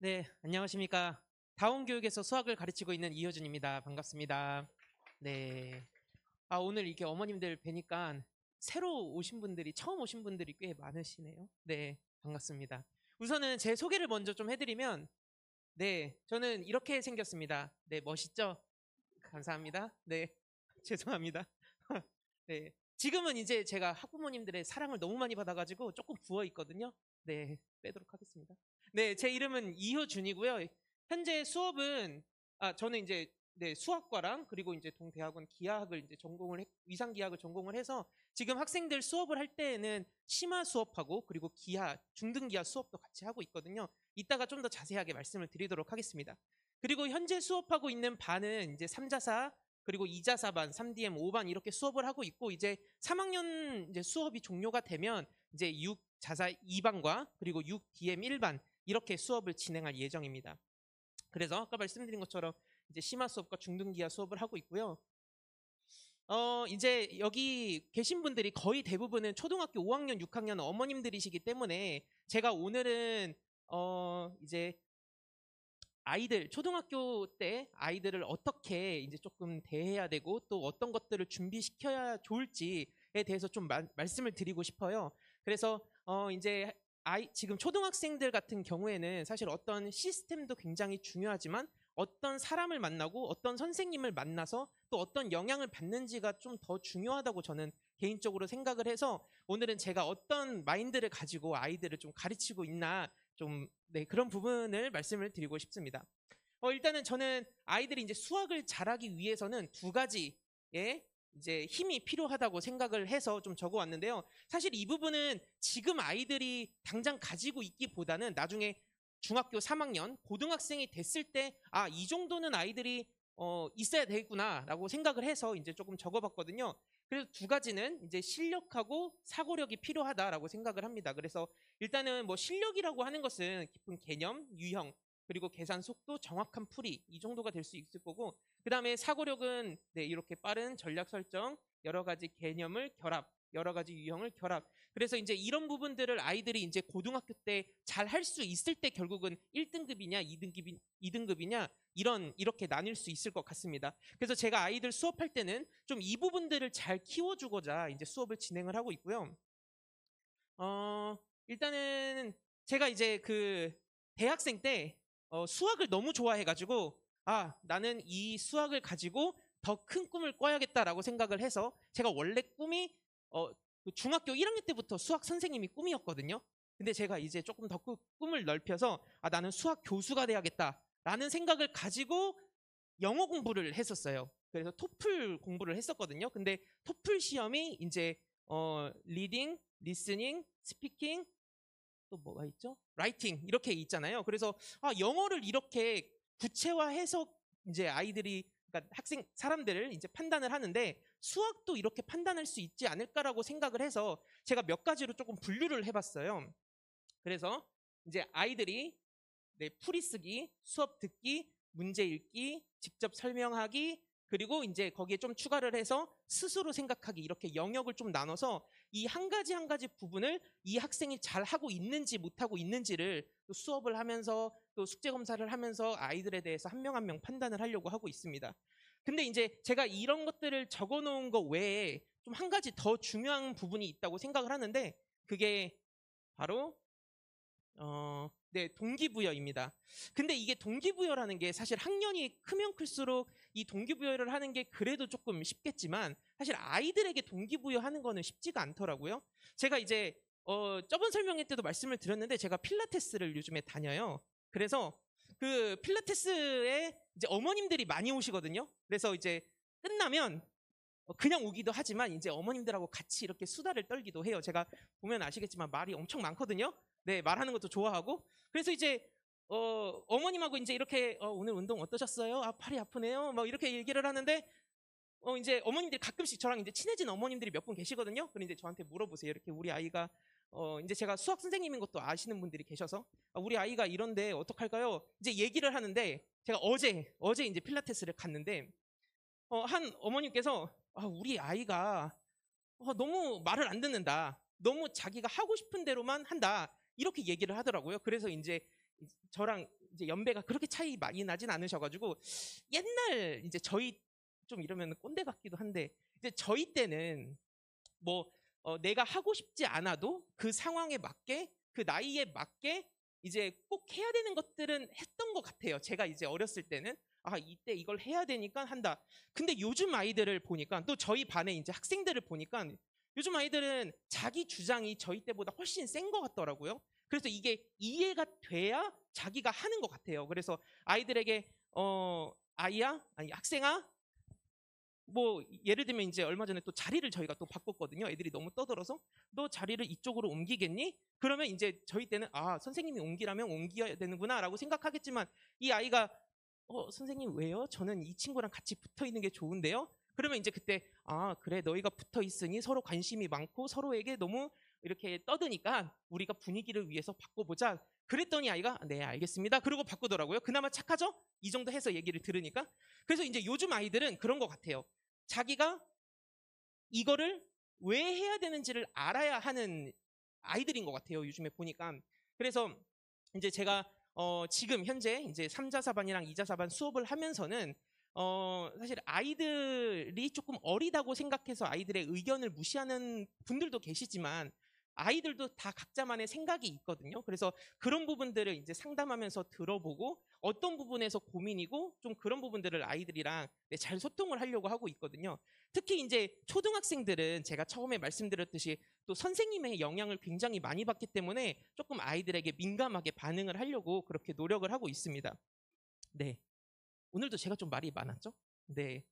네, 안녕하십니까. 다운교육에서 수학을 가르치고 있는 이효준입니다. 반갑습니다. 네. 오늘 이렇게 어머님들 뵈니까 새로 오신 분들이, 처음 오신 분들이 꽤 많으시네요. 네, 반갑습니다. 우선은 제 소개를 먼저 좀 해드리면, 네, 저는 이렇게 생겼습니다. 네, 멋있죠? 감사합니다. 네, 죄송합니다. 네, 지금은 이제 제가 학부모님들의 사랑을 너무 많이 받아가지고 조금 부어 있거든요. 네, 빼도록 하겠습니다. 네, 제 이름은 이효준이고요. 현재 수업은 저는 이제 네, 수학과랑 그리고 이제 동대학원 기하학을 이제 위상 기하학을 전공을 해서 지금 학생들 수업을 할 때에는 심화 수업하고 그리고 기하, 중등 기하 수업도 같이 하고 있거든요. 이따가 좀 더 자세하게 말씀을 드리도록 하겠습니다. 그리고 현재 수업하고 있는 반은 이제 3자사 그리고 2자사반, 3DM 5반 이렇게 수업을 하고 있고 이제 3학년 이제 수업이 종료가 되면 이제 6자사 2반과 그리고 6DM 1반 이렇게 수업을 진행할 예정입니다. 그래서 아까 말씀드린 것처럼 이제 심화 수업과 중등 기하 수업을 하고 있고요. 이제 여기 계신 분들이 거의 대부분은 초등학교 5학년, 6학년 어머님들이시기 때문에 제가 오늘은 이제 아이들, 초등학교 때 아이들을 어떻게 이제 조금 대해야 되고 또 어떤 것들을 준비시켜야 좋을지에 대해서 좀 말씀을 드리고 싶어요. 그래서 이제 지금 초등학생들 같은 경우에는 사실 어떤 시스템도 굉장히 중요하지만 어떤 사람을 만나고 어떤 선생님을 만나서 또 어떤 영향을 받는지가 좀 더 중요하다고 저는 개인적으로 생각을 해서 오늘은 제가 어떤 마인드를 가지고 아이들을 좀 가르치고 있나 좀 네, 그런 부분을 말씀을 드리고 싶습니다. 일단은 저는 아이들이 이제 수학을 잘하기 위해서는 두 가지의 이제 힘이 필요하다고 생각을 해서 좀 적어 왔는데요. 사실 이 부분은 지금 아이들이 당장 가지고 있기보다는 나중에 중학교 3학년, 고등학생이 됐을 때, 이 정도는 아이들이 있어야 되겠구나라고 생각을 해서 이제 조금 적어봤거든요. 그래서 두 가지는 이제 실력하고 사고력이 필요하다라고 생각을 합니다. 그래서 일단은 뭐 실력이라고 하는 것은 깊은 개념, 유형, 그리고 계산 속도, 정확한 풀이 이 정도가 될 수 있을 거고 그 다음에 사고력은 네, 이렇게 빠른 전략 설정, 여러 가지 개념을 결합, 여러 가지 유형을 결합. 그래서 이제 이런 부분들을 아이들이 이제 고등학교 때 잘 할 수 있을 때 결국은 1등급이냐, 2등급이냐 이렇게 나뉠 수 있을 것 같습니다. 그래서 제가 아이들 수업할 때는 좀 이 부분들을 잘 키워주고자 이제 수업을 진행을 하고 있고요. 일단은 제가 이제 그 대학생 때 수학을 너무 좋아해가지고 나는 이 수학을 가지고 더 큰 꿈을 꿔야겠다라고 생각을 해서 제가 원래 꿈이 그 중학교 1학년 때부터 수학 선생님이 꿈이었거든요. 근데 제가 이제 조금 더 꿈을 넓혀서 나는 수학 교수가 돼야겠다라는 생각을 가지고 영어 공부를 했었어요. 그래서 토플 공부를 했었거든요. 근데 토플 시험이 이제 리딩, 리스닝, 스피킹 또 뭐가 있죠? 라이팅 이렇게 있잖아요. 그래서 영어를 이렇게 구체화해서 이제 아이들이 그러니까 학생 사람들을 이제 판단을 하는데 수학도 이렇게 판단할 수 있지 않을까라고 생각을 해서 제가 몇 가지로 조금 분류를 해봤어요. 그래서 이제 아이들이 네, 풀이 쓰기, 수업 듣기, 문제 읽기, 직접 설명하기, 그리고 이제 거기에 좀 추가를 해서 스스로 생각하기 이렇게 영역을 좀 나눠서 이 한 가지 한 가지 부분을 이 학생이 잘 하고 있는지 못하고 있는지를 또 수업을 하면서 또 숙제 검사를 하면서 아이들에 대해서 한 명 한 명 판단을 하려고 하고 있습니다. 근데 이제 제가 이런 것들을 적어 놓은 거 외에 좀 한 가지 더 중요한 부분이 있다고 생각을 하는데 그게 바로 네, 동기부여입니다. 근데 이게 동기부여라는 게 사실 학년이 크면 클수록 이 동기부여를 하는 게 그래도 조금 쉽겠지만 사실 아이들에게 동기부여하는 거는 쉽지가 않더라고요. 제가 이제 저번 설명회 때도 말씀을 드렸는데 제가 필라테스를 요즘에 다녀요. 그래서 그 필라테스에 이제 어머님들이 많이 오시거든요. 그래서 이제 끝나면 그냥 오기도 하지만 이제 어머님들하고 같이 이렇게 수다를 떨기도 해요. 제가 보면 아시겠지만 말이 엄청 많거든요. 네, 말하는 것도 좋아하고. 그래서 이제 어머님하고 이제 이렇게 오늘 운동 어떠셨어요? 팔이 아프네요. 막 이렇게 얘기를 하는데 이제 어머님들이 가끔씩 저랑 이제 친해진 어머님들이 몇 분 계시거든요. 그런데 이제 저한테 물어보세요. 이렇게 우리 아이가 이제 제가 수학 선생님인 것도 아시는 분들이 계셔서 우리 아이가 이런데 어떡할까요? 이제 얘기를 하는데 제가 어제 이제 필라테스를 갔는데 한 어머님께서 우리 아이가 너무 말을 안 듣는다. 너무 자기가 하고 싶은 대로만 한다. 이렇게 얘기를 하더라고요. 그래서 이제 저랑 이제 연배가 그렇게 차이 많이 나진 않으셔가지고 옛날 이제 저희 좀 이러면 꼰대 같기도 한데 이제 저희 때는 뭐 내가 하고 싶지 않아도 그 상황에 맞게 그 나이에 맞게 이제 꼭 해야 되는 것들은 했던 것 같아요. 제가 이제 어렸을 때는 아 이때 이걸 해야 되니까 한다. 근데 요즘 아이들을 보니까 또 저희 반에 이제 학생들을 보니까 요즘 아이들은 자기 주장이 저희 때보다 훨씬 센 것 같더라고요. 그래서 이게 이해가 돼야 자기가 하는 것 같아요. 그래서 아이들에게 아이야 아니 학생아 뭐 예를 들면 이제 얼마 전에 또 자리를 저희가 또 바꿨거든요. 애들이 너무 떠들어서 너 자리를 이쪽으로 옮기겠니? 그러면 이제 저희 때는 아 선생님이 옮기라면 옮겨야 되는구나라고 생각하겠지만 이 아이가 선생님 왜요? 저는 이 친구랑 같이 붙어 있는 게 좋은데요. 그러면 이제 그때 아 그래 너희가 붙어 있으니 서로 관심이 많고 서로에게 너무 이렇게 떠드니까 우리가 분위기를 위해서 바꿔보자. 그랬더니 아이가 네 알겠습니다. 그러고 바꾸더라고요. 그나마 착하죠? 이 정도 해서 얘기를 들으니까. 그래서 이제 요즘 아이들은 그런 것 같아요. 자기가 이거를 왜 해야 되는지를 알아야 하는 아이들인 것 같아요. 요즘에 보니까. 그래서 이제 제가 지금 현재 이제 3자사반이랑 2자사반 수업을 하면서는 사실 아이들이 조금 어리다고 생각해서 아이들의 의견을 무시하는 분들도 계시지만 아이들도 다 각자만의 생각이 있거든요. 그래서 그런 부분들을 이제 상담하면서 들어보고 어떤 부분에서 고민이고 좀 그런 부분들을 아이들이랑 잘 소통을 하려고 하고 있거든요. 특히 이제 초등학생들은 제가 처음에 말씀드렸듯이 또 선생님의 영향을 굉장히 많이 받기 때문에 조금 아이들에게 민감하게 반응을 하려고 그렇게 노력을 하고 있습니다. 네. 오늘도 제가 좀 말이 많았죠? 네.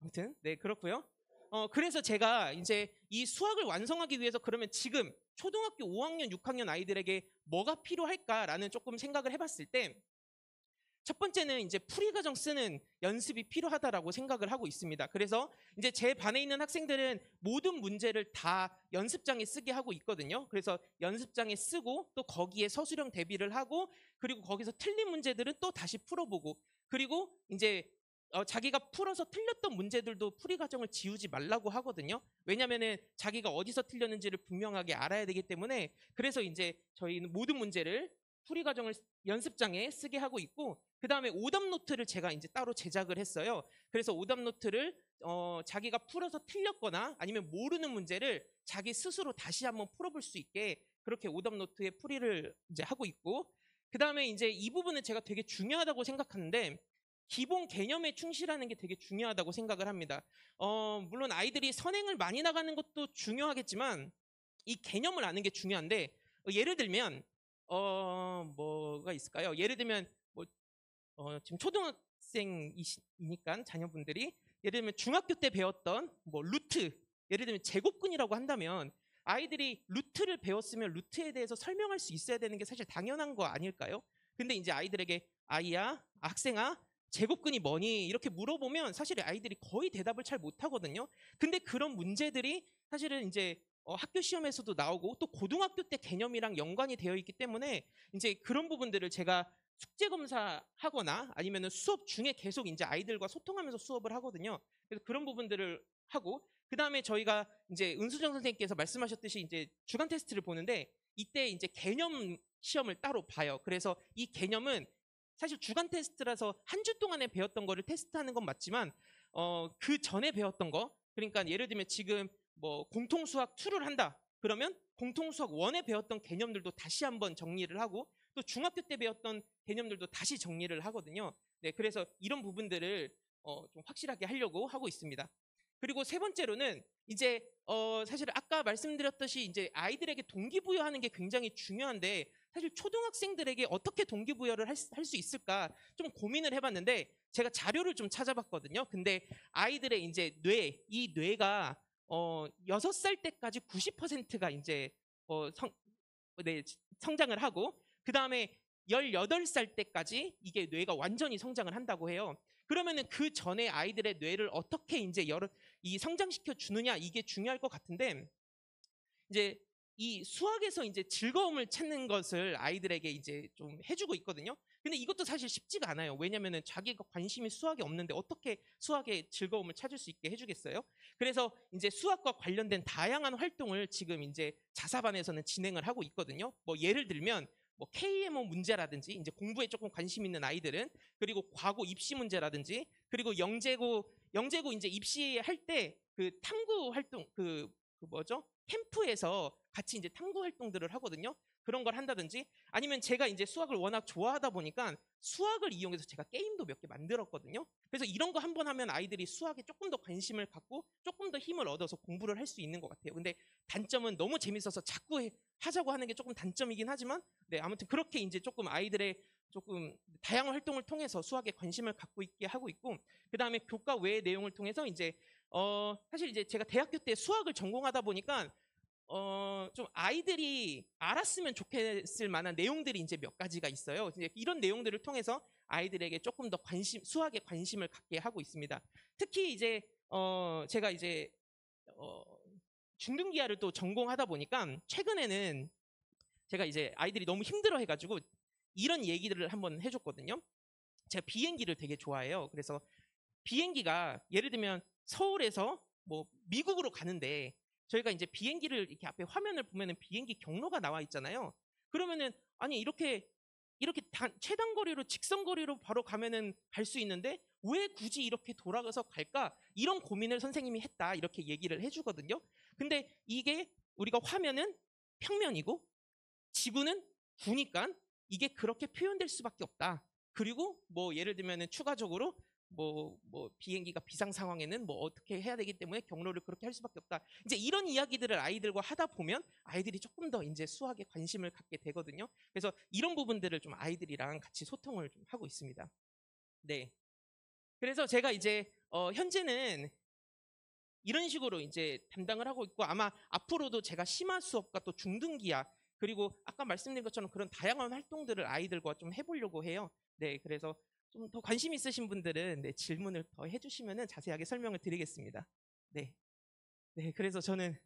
아무튼 네 그렇고요. 그래서 제가 이제 이 수학을 완성하기 위해서 그러면 지금 초등학교 5학년, 6학년 아이들에게 뭐가 필요할까라는 조금 생각을 해봤을 때 첫 번째는 이제 풀이 과정 쓰는 연습이 필요하다라고 생각을 하고 있습니다. 그래서 이제 제 반에 있는 학생들은 모든 문제를 다 연습장에 쓰게 하고 있거든요. 그래서 연습장에 쓰고 또 거기에 서술형 대비를 하고 그리고 거기서 틀린 문제들은 또 다시 풀어보고 그리고 이제 자기가 풀어서 틀렸던 문제들도 풀이 과정을 지우지 말라고 하거든요. 왜냐면은 자기가 어디서 틀렸는지를 분명하게 알아야 되기 때문에 그래서 이제 저희는 모든 문제를 풀이 과정을 연습장에 쓰게 하고 있고 그 다음에 오답 노트를 제가 이제 따로 제작을 했어요. 그래서 오답 노트를 자기가 풀어서 틀렸거나 아니면 모르는 문제를 자기 스스로 다시 한번 풀어볼 수 있게 그렇게 오답 노트에 풀이를 이제 하고 있고 그 다음에 이제 이 부분은 제가 되게 중요하다고 생각하는데 기본 개념에 충실하는 게 되게 중요하다고 생각을 합니다. 물론 아이들이 선행을 많이 나가는 것도 중요하겠지만 이 개념을 아는 게 중요한데 예를 들면 뭐가 있을까요? 예를 들면 뭐 지금 초등학생이니까 자녀분들이 예를 들면 중학교 때 배웠던 뭐 루트 예를 들면 제곱근이라고 한다면 아이들이 루트를 배웠으면 루트에 대해서 설명할 수 있어야 되는 게 사실 당연한 거 아닐까요? 근데 이제 아이들에게 아이야, 학생아, 제곱근이 뭐니? 이렇게 물어보면 사실 아이들이 거의 대답을 잘 못하거든요. 근데 그런 문제들이 사실은 이제 학교 시험에서도 나오고 또 고등학교 때 개념이랑 연관이 되어 있기 때문에 이제 그런 부분들을 제가 숙제 검사하거나 아니면 수업 중에 계속 이제 아이들과 소통하면서 수업을 하거든요. 그래서 그런 부분들을 하고 그 다음에 저희가 이제 은수정 선생님께서 말씀하셨듯이 이제 주간 테스트를 보는데 이때 이제 개념 시험을 따로 봐요. 그래서 이 개념은 사실 주간 테스트라서 한 주 동안에 배웠던 거를 테스트하는 건 맞지만 그 전에 배웠던 거 그러니까 예를 들면 지금 뭐 공통수학 2를 한다. 그러면 공통수학 1에 배웠던 개념들도 다시 한번 정리를 하고 또 중학교 때 배웠던 개념들도 다시 정리를 하거든요. 네, 그래서 이런 부분들을 좀 확실하게 하려고 하고 있습니다. 그리고 세 번째로는 이제 사실 아까 말씀드렸듯이 이제 아이들에게 동기부여하는 게 굉장히 중요한데 사실 초등학생들에게 어떻게 동기부여를 할 수 있을까 좀 고민을 해봤는데 제가 자료를 좀 찾아봤거든요. 근데 아이들의 이제 이 뇌가 6살 때까지 90%가 이제 네, 성장을 하고 그 다음에 18살 때까지 이게 뇌가 완전히 성장을 한다고 해요. 그러면은 그 전에 아이들의 뇌를 어떻게 이제 이 성장시켜 주느냐 이게 중요할 것 같은데 이제 이 수학에서 이제 즐거움을 찾는 것을 아이들에게 이제 좀 해주고 있거든요. 근데 이것도 사실 쉽지가 않아요. 왜냐면은 자기가 관심이 수학에 없는데 어떻게 수학의 즐거움을 찾을 수 있게 해주겠어요? 그래서 이제 수학과 관련된 다양한 활동을 지금 이제 자사반에서는 진행을 하고 있거든요. 뭐 예를 들면 뭐 KMO 문제라든지 이제 공부에 조금 관심 있는 아이들은, 그리고 과고 입시 문제라든지, 그리고 영재고 이제 입시할 때 그 탐구 활동 그 뭐죠? 캠프에서 같이 이제 탐구 활동들을 하거든요. 그런 걸 한다든지, 아니면 제가 이제 수학을 워낙 좋아하다 보니까 수학을 이용해서 제가 게임도 몇 개 만들었거든요. 그래서 이런 거 한번 하면 아이들이 수학에 조금 더 관심을 갖고 조금 더 힘을 얻어서 공부를 할 수 있는 것 같아요. 근데 단점은 너무 재밌어서 자꾸 하자고 하는 게 조금 단점이긴 하지만, 네, 아무튼 그렇게 이제 조금 아이들의 조금 다양한 활동을 통해서 수학에 관심을 갖고 있게 하고 있고, 그 다음에 교과 외의 내용을 통해서 이제 사실 이제 제가 대학교 때 수학을 전공하다 보니까 좀 아이들이 알았으면 좋겠을 만한 내용들이 이제 몇 가지가 있어요. 이제 이런 내용들을 통해서 아이들에게 조금 더 수학에 관심을 갖게 하고 있습니다. 특히 이제 제가 이제 어, 중등기하를 또 전공하다 보니까 최근에는 제가 이제 아이들이 너무 힘들어 해가지고 이런 얘기들을 한번 해줬거든요. 제가 비행기를 되게 좋아해요. 그래서 비행기가 예를 들면 서울에서 뭐 미국으로 가는데 저희가 이제 비행기를 이렇게 앞에 화면을 보면은 비행기 경로가 나와 있잖아요. 그러면은 아니 이렇게 최단 거리로 직선 거리로 바로 가면은 갈 수 있는데 왜 굳이 이렇게 돌아가서 갈까? 이런 고민을 선생님이 했다. 이렇게 얘기를 해주거든요. 근데 이게 우리가 화면은 평면이고 지구는 구니까 이게 그렇게 표현될 수밖에 없다. 그리고 뭐 예를 들면은 추가적으로 뭐 비행기가 비상 상황에는 뭐 어떻게 해야 되기 때문에 경로를 그렇게 할 수밖에 없다. 이제 이런 이야기들을 아이들과 하다 보면 아이들이 조금 더 이제 수학에 관심을 갖게 되거든요. 그래서 이런 부분들을 좀 아이들이랑 같이 소통을 좀 하고 있습니다. 네. 그래서 제가 이제 현재는 이런 식으로 이제 담당을 하고 있고, 아마 앞으로도 제가 심화 수업과 또 중등기하, 그리고 아까 말씀드린 것처럼 그런 다양한 활동들을 아이들과 좀 해보려고 해요. 네, 그래서 좀 더 관심 있으신 분들은 네, 질문을 더 해주시면 자세하게 설명을 드리겠습니다. 네, 네, 그래서 저는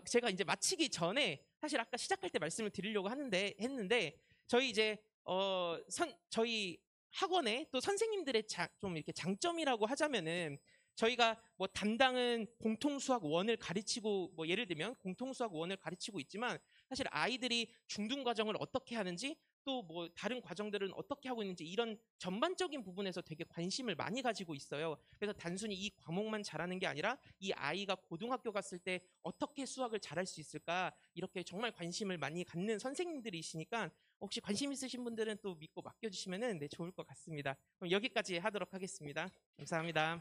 제가 이제 마치기 전에 사실 아까 시작할 때 말씀을 드리려고 했는데 저희 이제 저희 학원에 또 선생님들의 좀 이렇게 장점이라고 하자면은 저희가 뭐 담당은 공통수학 원을 가르치고 뭐 예를 들면 공통수학 원을 가르치고 있지만 사실 아이들이 중등 과정을 어떻게 하는지 또 뭐 다른 과정들은 어떻게 하고 있는지 이런 전반적인 부분에서 되게 관심을 많이 가지고 있어요. 그래서 단순히 이 과목만 잘하는 게 아니라 이 아이가 고등학교 갔을 때 어떻게 수학을 잘할 수 있을까 이렇게 정말 관심을 많이 갖는 선생님들이시니까 혹시 관심 있으신 분들은 또 믿고 맡겨주시면 네, 좋을 것 같습니다. 그럼 여기까지 하도록 하겠습니다. 감사합니다.